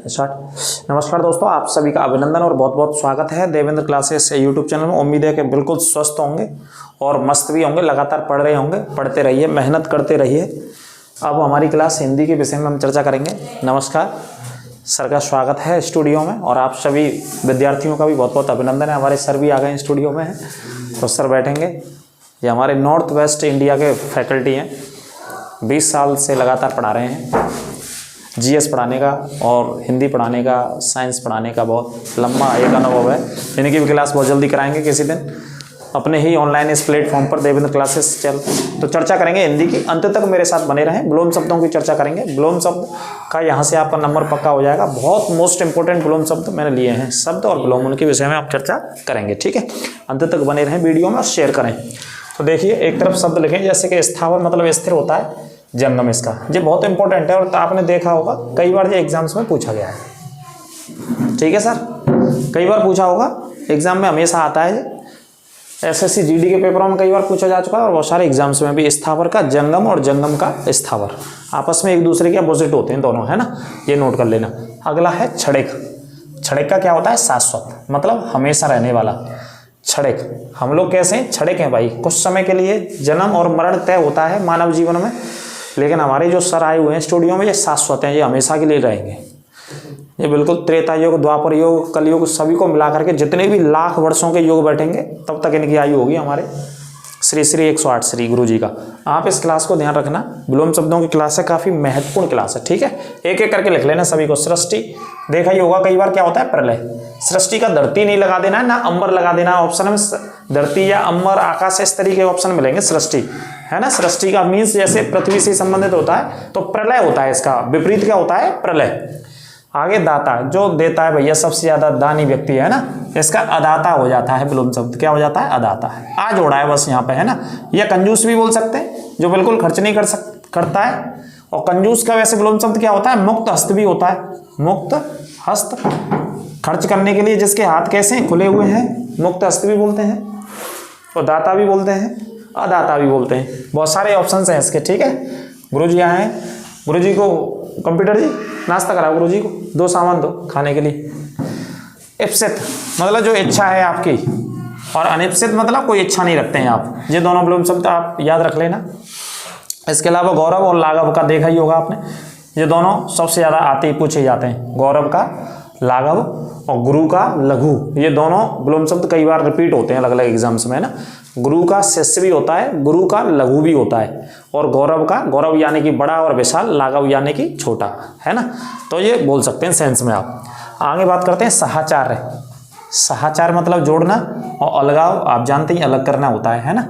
Start. नमस्कार दोस्तों, आप सभी का अभिनंदन और बहुत बहुत स्वागत है देवेंद्र क्लासेस यूट्यूब चैनल में। उम्मीद है कि बिल्कुल स्वस्थ होंगे और मस्त भी होंगे, लगातार पढ़ रहे होंगे। पढ़ते रहिए, मेहनत करते रहिए। अब हमारी क्लास हिंदी के विषय में हम चर्चा करेंगे। नमस्कार, सर का स्वागत है स्टूडियो में और आप सभी विद्यार्थियों का भी बहुत बहुत अभिनंदन है। हमारे सर भी आ गए स्टूडियो में हैं, तो सर बैठेंगे। ये हमारे नॉर्थ वेस्ट इंडिया के फैकल्टी हैं, 20 साल से लगातार पढ़ा रहे हैं। जीएस पढ़ाने का और हिंदी पढ़ाने का, साइंस पढ़ाने का बहुत लंबा एक अनुभव है। इनकी भी क्लास बहुत जल्दी कराएंगे किसी दिन अपने ही ऑनलाइन इस प्लेटफॉर्म पर देवेंद्र क्लासेस चल। तो चर्चा करेंगे हिंदी की, अंत तक मेरे साथ बने रहें। विलोम शब्दों की चर्चा करेंगे। विलोम शब्द का यहाँ से आपका नंबर पक्का हो जाएगा। बहुत मोस्ट इंपोर्टेंट विलोम शब्द मैंने लिए हैं, शब्द और विलोम, उनके विषय में आप चर्चा करेंगे। ठीक है, अंत तक बने रहें वीडियो में और शेयर करें। तो देखिए, एक तरफ शब्द लिखें जैसे कि स्थावर मतलब स्थिर होता है, जंगम इसका, ये बहुत इंपॉर्टेंट है और आपने देखा होगा कई बार ये एग्जाम्स में पूछा गया है। ठीक है सर, कई बार पूछा होगा एग्जाम में, हमेशा आता है। एसएससी जीडी के पेपरों में कई बार पूछा जा चुका है और बहुत सारे एग्जाम्स में भी। स्थावर का जंगम और जंगम का स्थावर आपस में एक दूसरे के अपोजिट होते हैं दोनों, है ना, ये नोट कर लेना। अगला है क्षणिक। क्षणिक का क्या होता है? शाश्वत, मतलब हमेशा रहने वाला। क्षणिक, हम लोग कैसे हैं? क्षणिक हैं भाई, कुछ समय के लिए जन्म और मरण तय होता है मानव जीवन में, लेकिन हमारे जो सर आए हुए हैं स्टूडियो में, ये शाश्वत हैं, ये हमेशा के लिए रहेंगे। ये बिल्कुल त्रेता युग, द्वापर युग, कलयुग, सभी को मिला करके जितने भी लाख वर्षों के युग बैठेंगे तब तक इनकी आयु होगी हमारे श्री श्री 108 श्री गुरु जी का। आप इस क्लास को ध्यान रखना, विलोम शब्दों की क्लास है, काफी महत्वपूर्ण क्लास है। ठीक है, एक एक करके लिख लेना सभी को। सृष्टि देखा ही होगा कई बार, क्या होता है? प्रलय। सृष्टि का धरती नहीं लगा देना है ना अंबर लगा देना है ऑप्शन में। धरती या अंबर, आकाश, इस तरीके के ऑप्शन मिलेंगे। सृष्टि है ना, सृष्टि का मीन्स जैसे पृथ्वी से संबंधित होता है, तो प्रलय होता है इसका विपरीत क्या होता है? प्रलय। आगे दाता, जो देता है भैया, सबसे ज्यादा दानी व्यक्ति है ना, इसका अदाता हो जाता है विलोम शब्द। क्या हो जाता है? अदाता है। आ जोड़ा है बस यहाँ पे, है ना। या कंजूस भी बोल सकते हैं, जो बिल्कुल खर्च नहीं करता है। और कंजूस का वैसे विलोम शब्द क्या होता है? मुक्त हस्त भी होता है। मुक्त हस्त, खर्च करने के लिए जिसके हाथ कैसे खुले हुए हैं, मुक्त हस्त भी बोलते हैं। और दाता भी बोलते हैं, अदाता भी बोलते हैं। बहुत सारे ऑप्शन हैं इसके। ठीक है, गुरु जी आए हैं। गुरु जी को कंप्यूटर जी नाश्ता कराओ, गुरु जी को 2 सामान दो खाने के लिए। इप्सित मतलब जो इच्छा है आपकी, और अनिप्सित मतलब कोई इच्छा नहीं रखते हैं आप। ये दोनों विलोम शब्द आप याद रख लेना। इसके अलावा गौरव और लाघव का देखा ही होगा आपने, ये दोनों सबसे ज्यादा आते पूछे जाते हैं। गौरव का लाघव और गुरु का लघु, ये दोनों विलोम शब्द कई बार रिपीट होते हैं अलग अलग एग्जाम्स में, है ना। गुरु का शिष्य भी होता है, गुरु का लघु भी होता है, और गौरव का, गौरव यानी कि बड़ा और विशाल, लाघव यानी कि छोटा, है ना। तो ये बोल सकते हैं सेंस में आप। आगे बात करते हैं सहाचार। सहाचार मतलब जोड़ना, और अलगाव आप जानते हैं अलग करना होता है ना।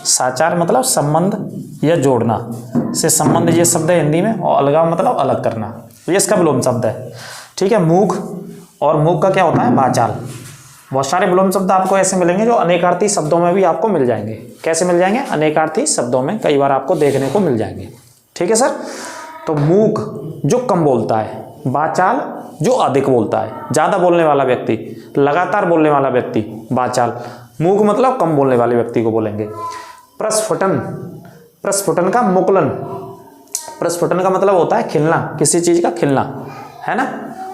साचार मतलब संबंध या जोड़ना से संबंध, ये शब्द है हिंदी में, और अलगाव मतलब अलग करना, ये इसका विलोम शब्द है। ठीक है, मूक, और मूक का क्या होता है? वाचाल। बहुत सारे विलोम शब्द आपको ऐसे मिलेंगे जो अनेकार्थी शब्दों में भी आपको मिल जाएंगे। कैसे मिल जाएंगे? अनेकार्थी शब्दों में कई बार आपको देखने को मिल जाएंगे। ठीक है सर, तो मूक जो कम बोलता है, वाचाल जो अधिक बोलता है, ज्यादा बोलने वाला व्यक्ति, लगातार बोलने वाला व्यक्ति वाचाल। मूक मतलब कम बोलने वाले व्यक्ति को बोलेंगे। प्रस्फुटन, प्रस्फुटन का मुकुलन। प्रस्फुटन का मतलब होता है खिलना, किसी चीज का खिलना, है ना।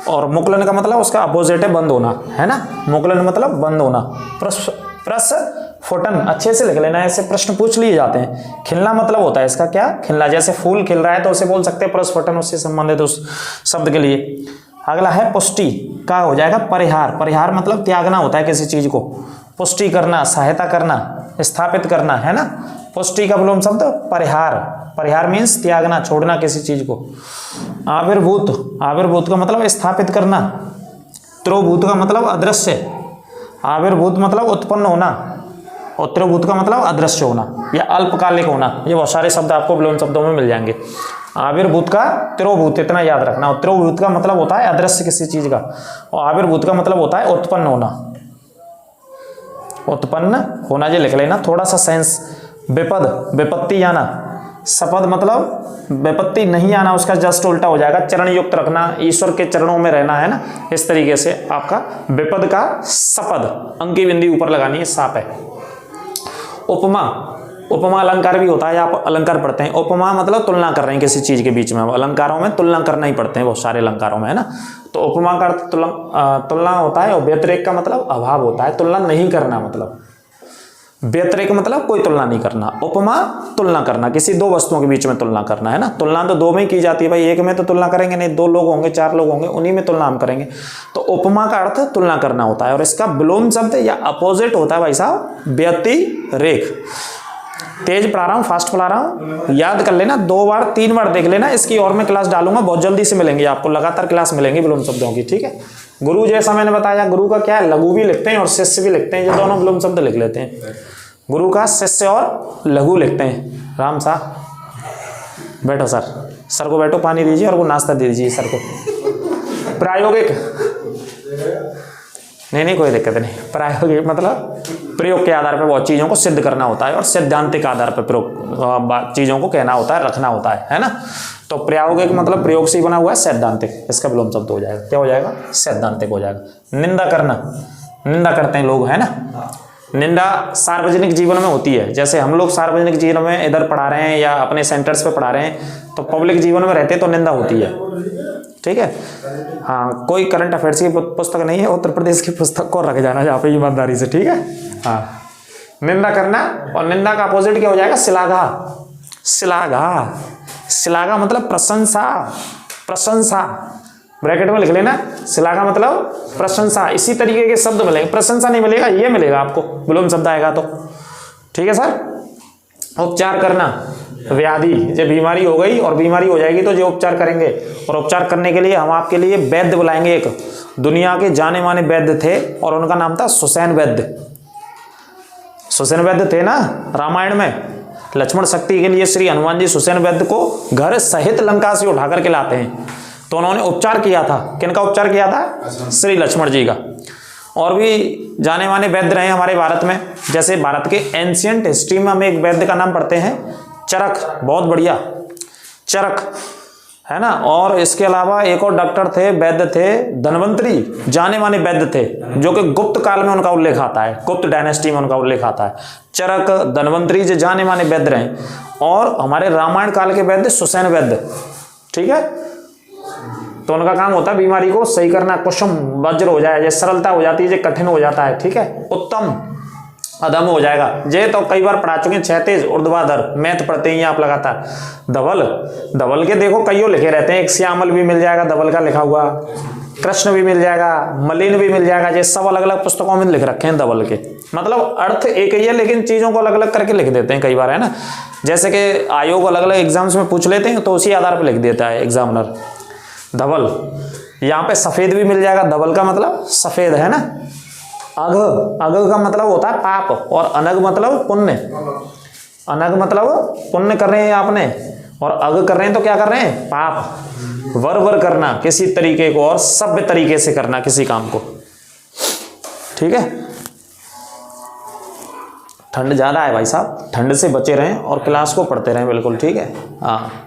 और मुकुलन का मतलब उसका अपोजिट है बंद होना, है ना। मुकुलन मतलब बंद होना। प्रस्फुटन अच्छे से लिख लेना, ऐसे प्रश्न पूछ लिए जाते हैं। खिलना मतलब होता है इसका क्या? खिलना। जैसे फूल खिल रहा है तो उसे बोल सकते हैं प्रस्फुटन, उससे संबंधित उस शब्द के लिए। अगला है पुष्टि का हो जाएगा परिहार। परिहार मतलब त्यागना होता है किसी चीज को, पुष्टि करना, सहायता करना, स्थापित करना, है ना। पुष्टि का विलोम शब्द परिहार। परिहार मीन्स त्यागना, छोड़ना किसी चीज को। आविर्भूत, आविर्भूत का मतलब स्थापित करना। त्रोभूत का मतलब अदृश्य। आविर्भूत मतलब उत्पन्न होना, और त्रिभूत का मतलब अदृश्य होना या अल्पकालिक होना। ये बहुत सारे शब्द आपको विलोम शब्दों में मिल जाएंगे। आविर्भूत का त्रिभूत, इतना याद रखना। और त्रिभूत का मतलब होता है अदृश्य किसी चीज का, और आविर्भूत का मतलब होता है उत्पन्न होना। उत्पन्न होना ये लिख लेना, थोड़ा सा सेंस। विपद, विपत्ति आना। सपद मतलब विपत्ति नहीं आना, उसका जस्ट उल्टा हो जाएगा। चरण युक्त रखना, ईश्वर के चरणों में रहना, है ना। इस तरीके से आपका विपद का सपद, अंकी बिंदी ऊपर लगानी है, साप है। उपमा, उपमा अलंकार भी होता है, आप अलंकार पढ़ते हैं। उपमा मतलब तुलना कर रहे हैं किसी चीज के बीच में, अलंकारों में तुलना करना ही पड़ते हैं बहुत सारे अलंकारों में, है ना। तो उपमा का अर्थ तुलना होता है, और व्यतिरेक का मतलब अभाव होता है, तुलना नहीं करना मतलब। व्यतिरेक मतलब कोई तुलना नहीं करना, उपमा तुलना करना, किसी दो वस्तुओं के बीच में तुलना करना, है ना। तुलना तो दो में ही की जाती है भाई, एक में तो तुलना करेंगे नहीं, दो लोग होंगे, चार लोग होंगे, उन्हीं में तुलना हम करेंगे। तो उपमा का अर्थ तुलना करना होता है, और इसका विलोम शब्द या अपोजिट होता है भाई साहब व्यतिरेक। तेज पढ़ा रहा हूँ, फास्ट पढ़ा रहा हूँ, याद कर लेना, 2 बार 3 बार देख लेना। इसकी और मैं क्लास डालूंगा, बहुत जल्दी से मिलेंगे आपको, लगातार क्लास मिलेंगी विलोम शब्दों की, ठीक है। गुरु जैसा मैंने बताया, गुरु का क्या है, लघु भी लिखते हैं और शिष्य भी लिखते हैं, ये दोनों विलोम शब्द लिख लेते हैं। गुरु का शिष्य और लघु लिखते हैं। राम साहब बैठो, सर को बैठो, पानी दीजिए और वो नाश्ता दे दीजिए सर को। प्रायोगिक नहीं कोई दिक्कत नहीं। प्रायोगिक मतलब प्रयोग के आधार पर बहुत चीजों को सिद्ध करना होता है, और सिद्धांतिक आधार पर प्रयोग चीजों को कहना होता है, रखना होता है ना। तो प्रायोगिक मतलब प्रयोग से बना हुआ है, सैद्धांतिक इसका विलोम शब्द हो जाएगा। क्या हो जाएगा, सैद्धांतिक हो जाएगा। निंदा करना, निंदा करते हैं लोग, है ना। निंदा सार्वजनिक जीवन में होती है, जैसे हम लोग सार्वजनिक जीवन में इधर पढ़ा रहे हैं या अपने सेंटर्स पे पढ़ा रहे हैं, तो पब्लिक जीवन में रहते तो निंदा होती है, ठीक है। हाँ, कोई करंट अफेयर्स की पुस्तक नहीं है, उत्तर प्रदेश की पुस्तक को रख जाना यहाँ पे ईमानदारी से, ठीक है। हाँ, निंदा करना, और निंदा का अपोजिट क्या हो जाएगा, श्लाघा। श्लाघा, श्लाघा मतलब प्रशंसा, प्रशंसा ब्रैकेट में लिख लेना। श्लाघा मतलब प्रशंसा। इसी तरीके के शब्द मिलेंगे, प्रशंसा नहीं मिलेगा, ये मिलेगा आपको विलोम शब्द आएगा तो, ठीक है सर। उपचार करना, व्याधि, जब बीमारी हो गई और बीमारी हो जाएगी तो जो उपचार करेंगे, और उपचार करने के लिए हम आपके लिए वैद्य बुलाएंगे। एक दुनिया के जाने माने वैद्य थे और उनका नाम था सुसैन वैद्य। सुसैन वैद्य थे ना रामायण में, लक्ष्मण शक्ति के लिए श्री हनुमान जी सुसैन वैद्य को घर सहित लंका से उठा करके लाते हैं, तो उन्होंने उपचार किया था। किनका उपचार किया था, श्री लक्ष्मण जी का। और भी जाने माने वैद्य रहे हमारे भारत में, जैसे भारत के एंशियंट हिस्ट्री में हम एक वैद्य का नाम पढ़ते हैं, चरक, बहुत बढ़िया चरक, है ना। और इसके अलावा एक और डॉक्टर थे, वैद्य थे, धन्वंतरी, जाने माने वैद्य थे, जो कि गुप्त काल में उनका उल्लेख आता है, गुप्त डायनेस्टी में उनका उल्लेख आता है। चरक, धन्वंतरी जो जाने माने वैद्य रहे। और हमारे रामायण काल के वैद्य सुसैन वैद्य, ठीक है। तो उनका काम होता है बीमारी को सही करना, कुसुम वज्र हो जाए, जैसे सरलता हो जाती है, जो कठिन हो जाता है, ठीक है। उत्तम अधम हो जाएगा। जे तो कई बार पढ़ा चुके, क्षैतिज, ऊर्ध्वाधर, मैथ पढ़ते ही आप लगातार। धवल, धवल के देखो कईयों लिखे रहते हैं, एक श्यामल भी मिल जाएगा धवल का लिखा हुआ, कृष्ण भी मिल जाएगा, मलिन भी मिल जाएगा, जैसे सब अलग अलग पुस्तकों में लिख रखे हैं धवल के। मतलब अर्थ एक ही है, लेकिन चीजों को अलग अलग करके लिख देते हैं कई बार, है ना। जैसे कि आयोग अलग अलग एग्जाम्स में पूछ लेते हैं, तो उसी आधार पर लिख देता है एग्जामिनर। धवल, यहाँ पे सफेद भी मिल जाएगा, धवल का मतलब सफेद, है ना। अघ, अघ का मतलब होता है पाप, और अनग मतलब पुण्य। अनग मतलब पुण्य कर रहे हैं आपने, और अघ कर रहे हैं तो क्या कर रहे हैं, पाप। वर करना, किसी तरीके को और सभ्य तरीके से करना किसी काम को, ठीक है। ठंड ज्यादा है भाई साहब, ठंड से बचे रहें और क्लास को पढ़ते रहें, बिल्कुल ठीक है। हाँ,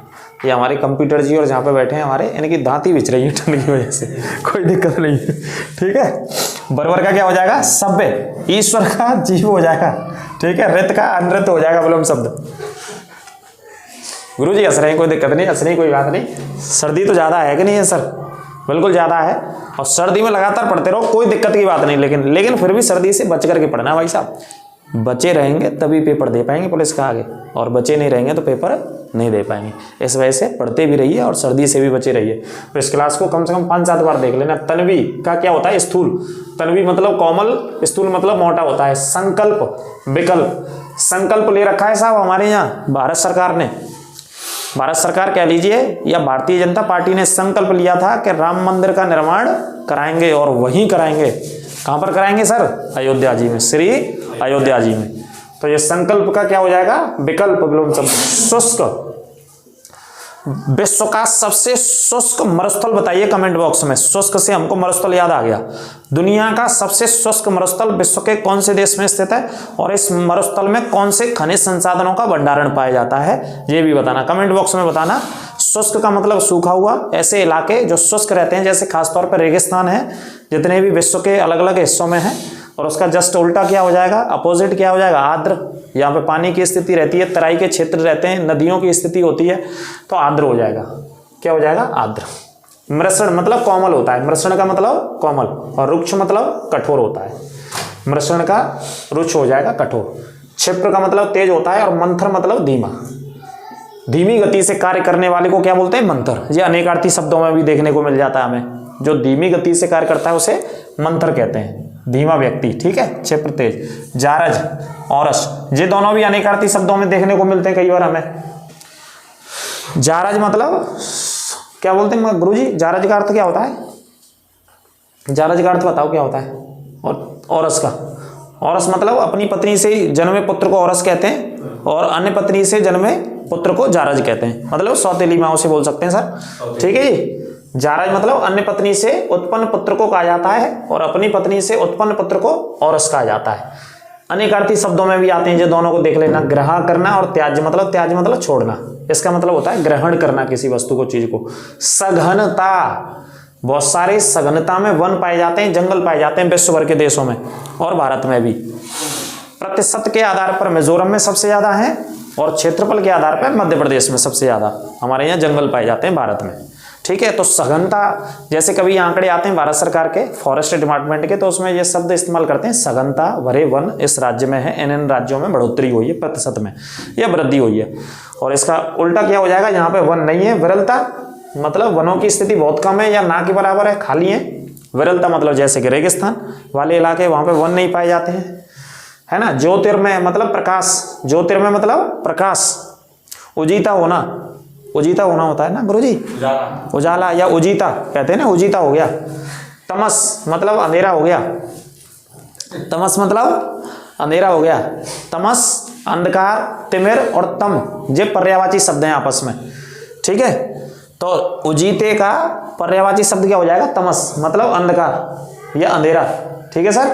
ये हमारे कंप्यूटर जी और जहाँ पे बैठे हैं हमारे, इनकी दांती बिछ रही है ठंड की वजह से, कोई दिक्कत नहीं है, ठीक है। बरबर का क्या हो जाएगा, सभ्य। ईश्वर का जीव हो जाएगा, ठीक है। रित का अनृत हो जाएगा विलोम शब्द। गुरु जी हंस रहे हैं, कोई दिक्कत नहीं, हंस रही कोई बात नहीं। सर्दी तो ज्यादा है कि नहीं है सर, बिल्कुल ज्यादा है, और सर्दी में लगातार पढ़ते रहो, कोई दिक्कत की बात नहीं। लेकिन फिर भी सर्दी से बच करके पढ़ना भाई साहब। बचे रहेंगे तभी पेपर दे पाएंगे पुलिस का आगे, और बचे नहीं रहेंगे तो पेपर नहीं दे पाएंगे। इस वजह से पढ़ते भी रहिए और सर्दी से भी बचे रहिए। तो इस क्लास को कम से कम 5-7 बार देख लेना। तन्वी का क्या होता है, स्थूल। तन्वी मतलब कोमल, स्थूल मतलब मोटा होता है। संकल्प, विकल्प, संकल्प ले रखा है साहब हमारे यहाँ भारत सरकार ने। भारत सरकार कह लीजिए या भारतीय जनता पार्टी ने संकल्प लिया था कि राम मंदिर का निर्माण कराएंगे, और वहीं कराएंगे। कहां पर कराएंगे सर, अयोध्या जी में, श्री अयोध्या जी में। तो ये संकल्प का क्या हो जाएगा, विकल्प विलोम शब्द। शुष्क, विश्व का सबसे शुष्क मरुस्थल बताइए कमेंट बॉक्स में। शुष्क से हमको मरुस्थल याद आ गया। दुनिया का सबसे शुष्क मरुस्थल विश्व के कौन से देश में स्थित है, और इस मरुस्थल में कौन से खनिज संसाधनों का भंडारण पाया जाता है, ये भी बताना, कमेंट बॉक्स में बताना। शुष्क का मतलब सूखा हुआ, ऐसे इलाके जो शुष्क रहते हैं, जैसे खासतौर पर रेगिस्तान है, जितने भी विश्व के अलग अलग हिस्सों में है, और उसका जस्ट उल्टा क्या हो जाएगा, अपोजिट क्या हो जाएगा, आर्द्र। यहाँ पे पानी की स्थिति रहती है, तराई के क्षेत्र रहते हैं, नदियों की स्थिति होती है, तो आर्द्र हो जाएगा। क्या हो जाएगा, आर्द्र। मृषण मतलब कोमल होता है, मृषण का मतलब कोमल, और रुक्ष मतलब कठोर होता है। मृषण का रुक्ष हो जाएगा कठोर। क्षिप्र का मतलब तेज होता है, और मंथर मतलब धीमा। धीमी गति से कार्य करने वाले को क्या बोलते हैं, मंथर। ये अनेकार्थी शब्दों में भी देखने को मिल जाता है हमें। जो धीमी गति से कार्य करता है उसे मंथर कहते हैं, धीमा व्यक्ति। ठीक है, क्षिप्र तेज। जारज, औरस, ये दोनों भी अनेकार्थी शब्दों में देखने को मिलते हैं कई बार हमें। जारज मतलब क्या बोलते हैं गुरुजी, जारज का अर्थ क्या होता है, जारज का अर्थ बताओ क्या होता है। और औरस का, औरस मतलब अपनी पत्नी से जन्मे पुत्र को औरस कहते हैं, और अन्य पत्नी से जन्मे पुत्र को जारज कहते हैं, मतलब सौतेली माओ से बोल सकते हैं सर। ठीक है जी। जारज मतलब अन्य पत्नी से उत्पन्न पुत्र को कहा जाता है, और अपनी पत्नी से उत्पन्न पुत्र को औरस कहा जाता है। अनेकार्थी शब्दों में भी आते हैं, जो दोनों को देख लेना। ग्रहण करना और त्याज्य मतलब छोड़ना। इसका मतलब होता है ग्रहण करना किसी वस्तु को, चीज को। सघनता, बहुत सारे सघनता में वन पाए जाते हैं, जंगल पाए जाते हैं विश्व भर के देशों में, और भारत में भी। प्रतिशत के आधार पर मिजोरम में सबसे ज्यादा है, और क्षेत्रफल के आधार पर मध्य प्रदेश में सबसे ज्यादा हमारे यहाँ जंगल पाए जाते हैं भारत में। ठीक है, तो सघनता, जैसे कभी आंकड़े आते हैं भारत सरकार के फॉरेस्ट डिपार्टमेंट के, तो उसमें ये शब्द इस्तेमाल करते हैं, सघनता भरे वन इस राज्य में है, इन राज्यों में बढ़ोतरी हुई है, प्रतिशत में या वृद्धि हुई है। और इसका उल्टा क्या हो जाएगा, यहाँ पे वन नहीं है। विरलता मतलब वनों की स्थिति बहुत कम है या ना के बराबर है, खाली है। विरलता मतलब जैसे कि रेगिस्तान वाले इलाके, वहां पे वन नहीं पाए जाते हैं, है ना। ज्योतिर्मय मतलब प्रकाश, ज्योतिर्मय मतलब प्रकाश। उजीता होना, उजीता होना होता है ना गुरुजी, उजाला या उजीता कहते हैं ना, उजीता हो गया। तमस मतलब अंधेरा हो गया, तमस मतलब अंधेरा हो गया। तमस, अंधकार, तिमिर और तम, ये पर्यायवाची शब्द हैं आपस में। ठीक है, तो उजीते का पर्यायवाची शब्द क्या हो जाएगा, तमस मतलब अंधकार या अंधेरा। ठीक है सर।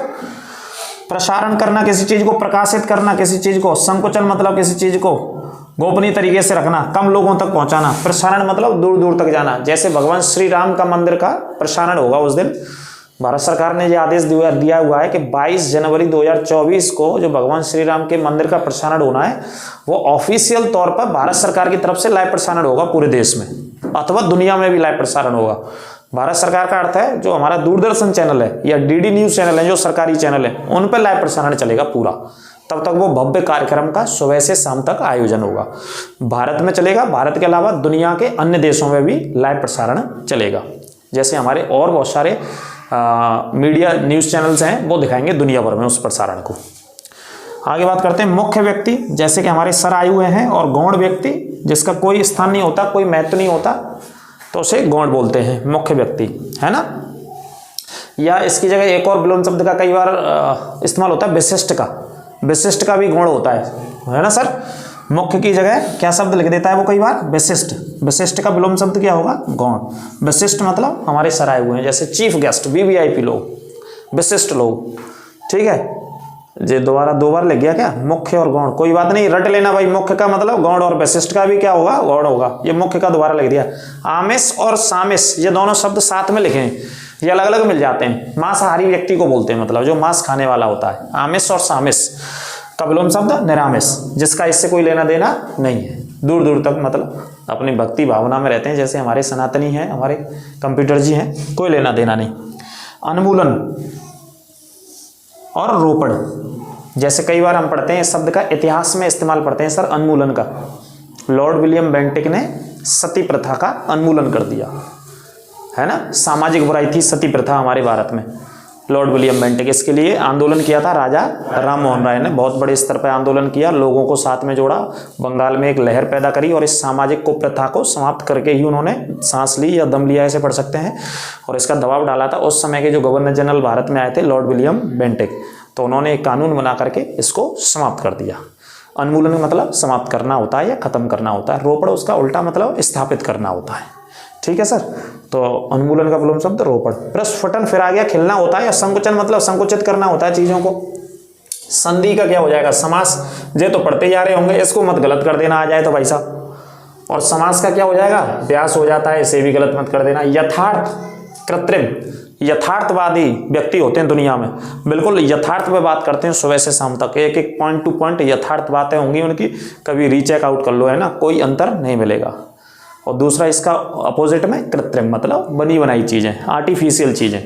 प्रसारण करना किसी चीज को, प्रकाशित करना किसी चीज को। संकुचन मतलब किसी चीज को गोपनीय तरीके से रखना, कम लोगों तक पहुंचाना। प्रसारण मतलब दूर दूर तक जाना। जैसे भगवान श्री राम का मंदिर का प्रसारण होगा उस दिन, भारत सरकार ने यह आदेश दिया हुआ है कि 22 जनवरी 2024 को जो भगवान श्री राम के मंदिर का प्रसारण होना है, वो ऑफिशियल तौर पर भारत सरकार की तरफ से लाइव प्रसारण होगा पूरे देश में, अथवा दुनिया में भी लाइव प्रसारण होगा। भारत सरकार का अर्थ है जो हमारा दूरदर्शन चैनल है या डीडी न्यूज चैनल है, जो सरकारी चैनल है, उन पर लाइव प्रसारण चलेगा पूरा। तब तक वो भव्य कार्यक्रम का सुबह से शाम तक आयोजन होगा। भारत में चलेगा, भारत के अलावा दुनिया के अन्य देशों में भी लाइव प्रसारण चलेगा। जैसे हमारे और बहुत सारे मीडिया न्यूज चैनल्स हैं, वो दिखाएंगे दुनिया भर में उस प्रसारण को। आगे बात करते हैं मुख्य व्यक्ति, जैसे कि हमारे सर आए हुए हैं, और गौण व्यक्ति जिसका कोई स्थान नहीं होता, कोई महत्व नहीं होता, तो उसे गौण बोलते हैं, मुख्य व्यक्ति, है ना। या इसकी जगह एक और विलोम शब्द का कई बार इस्तेमाल होता है, विशिष्ट का। विशिष्ट का भी गौण होता है ना सर। मुख्य की जगह क्या शब्द लिख देता है वो कई बार, विशिष्ट। विशिष्ट का विलोम शब्द क्या होगा, गौण। विशिष्ट मतलब हमारे सर आए हुए हैं, जैसे चीफ गेस्ट, वीवीआईपी लोग, विशिष्ट लोग। ठीक है, ये दोबारा 2 बार लिख गया क्या, मुख्य और गौण। कोई बात नहीं, रट लेना भाई, मुख्य का मतलब गौण, और विशिष्ट का भी क्या होगा, गौण होगा। ये मुख्य का दोबारा लिख दिया। आमिष और सामिष, ये दोनों शब्द साथ में लिखे, ये अलग अलग मिल जाते हैं। मांसाहारी व्यक्ति को बोलते हैं, मतलब जो मांस खाने वाला होता है। आमिष और सामिष का विलोम शब्द निरामिष, जिसका इससे कोई लेना देना नहीं है, दूर दूर तक मतलब अपनी भक्ति भावना में रहते हैं, जैसे हमारे सनातनी हैं, हमारे कंप्यूटर जी हैं, कोई लेना देना नहीं। अन्मूलन और रोपण, जैसे कई बार हम पढ़ते हैं इस शब्द का इतिहास में इस्तेमाल पढ़ते हैं सर, अन्मूलन का। लॉर्ड विलियम बेंटिक ने सती प्रथा का अन्मूलन कर दिया, है ना। सामाजिक बुराई थी सती प्रथा हमारे भारत में। लॉर्ड विलियम बेंटिक इसके लिए आंदोलन किया था। राजा राम मोहन राय ने बहुत बड़े स्तर पर आंदोलन किया, लोगों को साथ में जोड़ा, बंगाल में एक लहर पैदा करी, और इस सामाजिक कुप्रथा को समाप्त करके ही उन्होंने सांस ली या दम लिया, ऐसे पढ़ सकते हैं। और इसका दबाव डाला था उस समय के जो गवर्नर जनरल भारत में आए थे, लॉर्ड विलियम बेंटिक, तो उन्होंने एक कानून बना करके इसको समाप्त कर दिया। अन्मूलन मतलब समाप्त करना होता है या खत्म करना होता है। रोपण उसका उल्टा मतलब स्थापित करना होता है। ठीक है सर। तो अन्मूलन का विलोम शब्द रोपण। प्रस्फुटन फिर आ गया खिलना होता है, या संकुचन मतलब संकुचित करना होता है चीजों को। संधि का क्या हो जाएगा, समास। ये तो पढ़ते जा रहे होंगे, इसको मत गलत कर देना आ जाए तो भाई साहब। और समास का क्या हो जाएगा, व्यास हो जाता है, इसे भी गलत मत कर देना। यथार्थ, कृत्रिम यथार्थवादी व्यक्ति होते हैं दुनिया में, बिल्कुल यथार्थ पे बात करते हैं सुबह से शाम तक, एक एक पॉइंट टू पॉइंट यथार्थ बातें होंगी उनकी, कभी रीचेक आउट कर लो, है ना, कोई अंतर नहीं मिलेगा। और दूसरा इसका अपोजिट में कृत्रिम मतलब बनी बनाई चीज़ें, आर्टिफिशियल चीज़ें,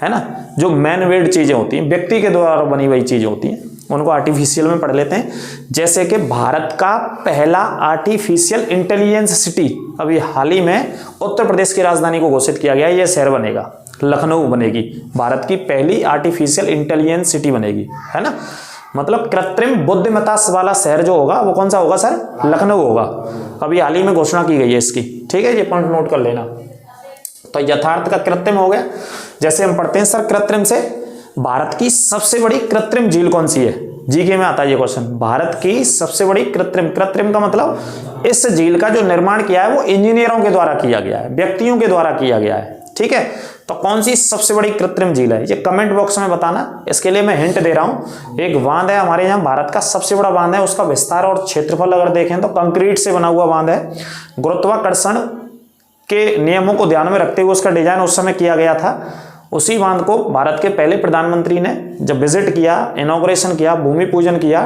है ना, जो मैन मेड चीज़ें होती हैं, व्यक्ति के द्वारा बनी हुई चीज़ें होती हैं, उनको आर्टिफिशियल में पढ़ लेते हैं। जैसे कि भारत का पहला आर्टिफिशियल इंटेलिजेंस सिटी अभी हाल ही में उत्तर प्रदेश की राजधानी को घोषित किया गया है, ये शहर बनेगा, लखनऊ बनेगी, भारत की पहली आर्टिफिशियल इंटेलिजेंस सिटी बनेगी, है ना, मतलब कृत्रिम बुद्धिमत्ता वाला शहर जो होगा वो कौन सा होगा सर, लखनऊ होगा। अभी हाल ही में घोषणा की गई है इसकी, ठीक है, ये पॉइंट नोट कर लेना। तो यथार्थ का कृत्रिम हो गया। जैसे हम पढ़ते हैं सर कृत्रिम से, भारत की सबसे बड़ी कृत्रिम झील कौन सी है, जीके में आता है ये क्वेश्चन, भारत की सबसे बड़ी कृत्रिम, कृत्रिम का मतलब इस झील का जो निर्माण किया है वो इंजीनियरों के द्वारा किया गया है, व्यक्तियों के द्वारा किया गया है, ठीक है। तो कौन सी सबसे बड़ी कृत्रिम झील है, ये कमेंट बॉक्स में बताना। इसके लिए मैं हिंट दे रहा हूं, एक बांध है हमारे यहाँ, भारत का सबसे बड़ा बांध है, उसका विस्तार और क्षेत्रफल अगर देखें तो कंक्रीट से बना हुआ बांध है, गुरुत्वाकर्षण के नियमों को ध्यान में रखते हुए उसका डिजाइन उस समय किया गया था। उसी बांध को भारत के पहले प्रधानमंत्री ने जब विजिट किया, इनॉग्रेशन किया, भूमि पूजन किया,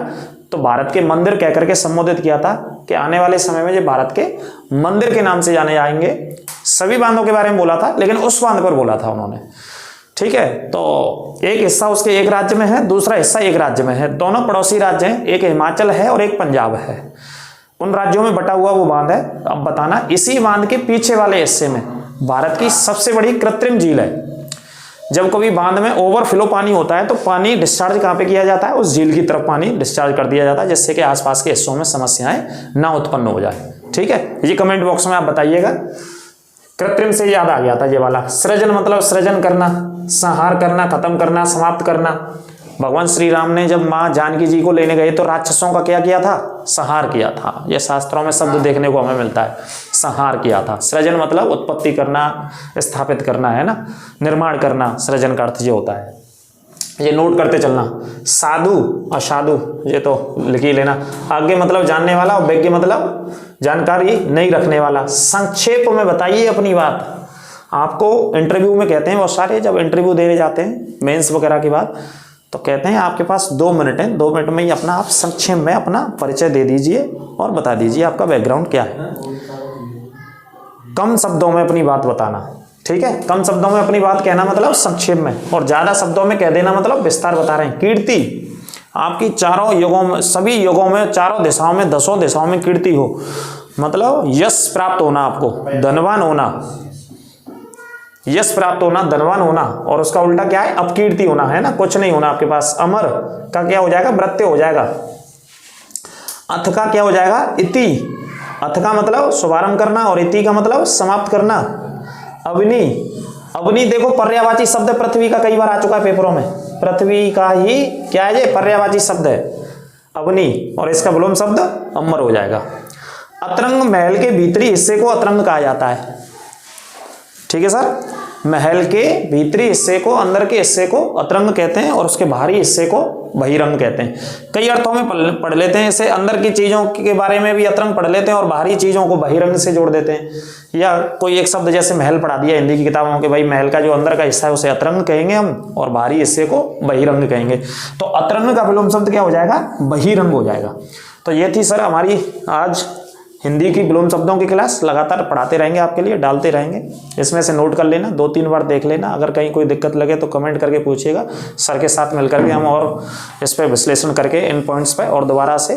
तो भारत के मंदिर कहकर के संबोधित किया था कि आने वाले समय में ये भारत के मंदिर के नाम से जाने जाएंगे। सभी बांधों के बारे में बोला था, लेकिन उस बांध पर बोला था उन्होंने, ठीक है। तो एक हिस्सा उसके एक राज्य में है, दूसरा हिस्सा एक राज्य में है, दोनों पड़ोसी राज्य हैं, एक हिमाचल है और एक पंजाब है, उन राज्यों में बटा हुआ वो बांध है। अब बताना, इसी बांध के पीछे वाले हिस्से में भारत की सबसे बड़ी कृत्रिम झील है। जब कभी बांध में ओवरफ्लो पानी होता है तो पानी डिस्चार्ज कहाँ पे किया जाता है, उस झील की तरफ पानी डिस्चार्ज कर दिया जाता है, जिससे कि आसपास के हिस्सों में समस्याएं ना उत्पन्न हो जाए, ठीक है। ये कमेंट बॉक्स में आप बताइएगा। कृत्रिम से याद आ गया था ये वाला, सृजन मतलब सृजन करना, संहार करना, खत्म करना, समाप्त करना। भगवान श्री राम ने जब माँ जानकी जी को लेने गए तो राक्षसों का क्या किया था, संहार किया था। यह शास्त्रों में शब्द देखने को हमें मिलता है, संहार किया था। सृजन मतलब उत्पत्ति करना, स्थापित करना, है ना, निर्माण करना, सृजन का अर्थ ये होता है। ये नोट करते चलना। साधु असाधु ये तो लिख ही लेना। आगे मतलब जानने वाला, और विज्ञ मतलब जानकारी नहीं रखने वाला। संक्षेप में बताइए अपनी बात। आपको इंटरव्यू में कहते हैं बहुत सारे, जब इंटरव्यू देने जाते हैं मेंस वगैरह के बाद, तो कहते हैं आपके पास 2 मिनट हैं, 2 मिनट में ही अपना आप संक्षेप में अपना परिचय दे दीजिए और बता दीजिए आपका बैकग्राउंड क्या है। कम शब्दों में अपनी बात बताना, ठीक है। कम शब्दों में अपनी बात कहना मतलब संक्षेप में, और ज्यादा शब्दों में कह देना मतलब विस्तार बता रहे हैं। कीर्ति आपकी चारों युगों में, सभी युगों में, चारों दिशाओं में, 10 दिशाओं में कीर्ति हो, मतलब यश प्राप्त होना, आपको धनवान होना, यश प्राप्त होना, धनवान होना। और उसका उल्टा क्या है, अपकीर्ति होना, है ना, कुछ नहीं होना आपके पास। अमर का क्या हो जाएगा, वृत्य हो जाएगा। अथ का क्या हो जाएगा, इति। अथ का मतलब शुभारंभ करना और इति का मतलब समाप्त करना। अवनी, अवनी देखो पर्यायवाची शब्द पृथ्वी का कई बार आ चुका है पेपरों में, पृथ्वी का ही क्या है, ये पर्यायवाची शब्द है अवनी, और इसका विलोम शब्द अमर हो जाएगा। अतरंग महल के भीतरी हिस्से को अतरंग कहा जाता है, ठीक है सर। महल के भीतरी हिस्से को, अंदर के हिस्से को अतरंग कहते हैं, और उसके बाहरी हिस्से को बहिरंग कहते हैं। कई अर्थों में पढ़ लेते हैं इसे, अंदर की चीजों के बारे में भी अतरंग पढ़ लेते हैं और बाहरी चीजों को बहिरंग से जोड़ देते हैं। या कोई एक शब्द जैसे महल पढ़ा दिया हिंदी की किताबों के, भाई महल का जो अंदर का हिस्सा है उसे अतरंग कहेंगे हम, और बाहरी हिस्से को बहिरंग कहेंगे। तो अतरंग का विलोम शब्द क्या हो जाएगा, बहिरंग हो जाएगा। तो ये थी सर हमारी आज हिंदी की विलोम शब्दों की क्लास। लगातार पढ़ाते रहेंगे आपके लिए, डालते रहेंगे, इसमें से नोट कर लेना, 2-3 बार देख लेना। अगर कहीं कोई दिक्कत लगे तो कमेंट करके पूछिएगा, सर के साथ मिलकर के हम और इस पर विश्लेषण करके इन पॉइंट्स पर और दोबारा से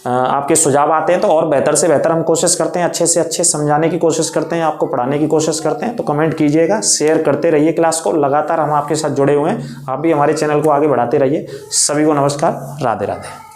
आपके सुझाव आते हैं तो और बेहतर से बेहतर हम कोशिश करते हैं, अच्छे से अच्छे समझाने की कोशिश करते हैं, आपको पढ़ाने की कोशिश करते हैं। तो कमेंट कीजिएगा, शेयर करते रहिए क्लास को, लगातार हम आपके साथ जुड़े हुए हैं। आप भी हमारे चैनल को आगे बढ़ाते रहिए। सभी को नमस्कार, राधे राधे।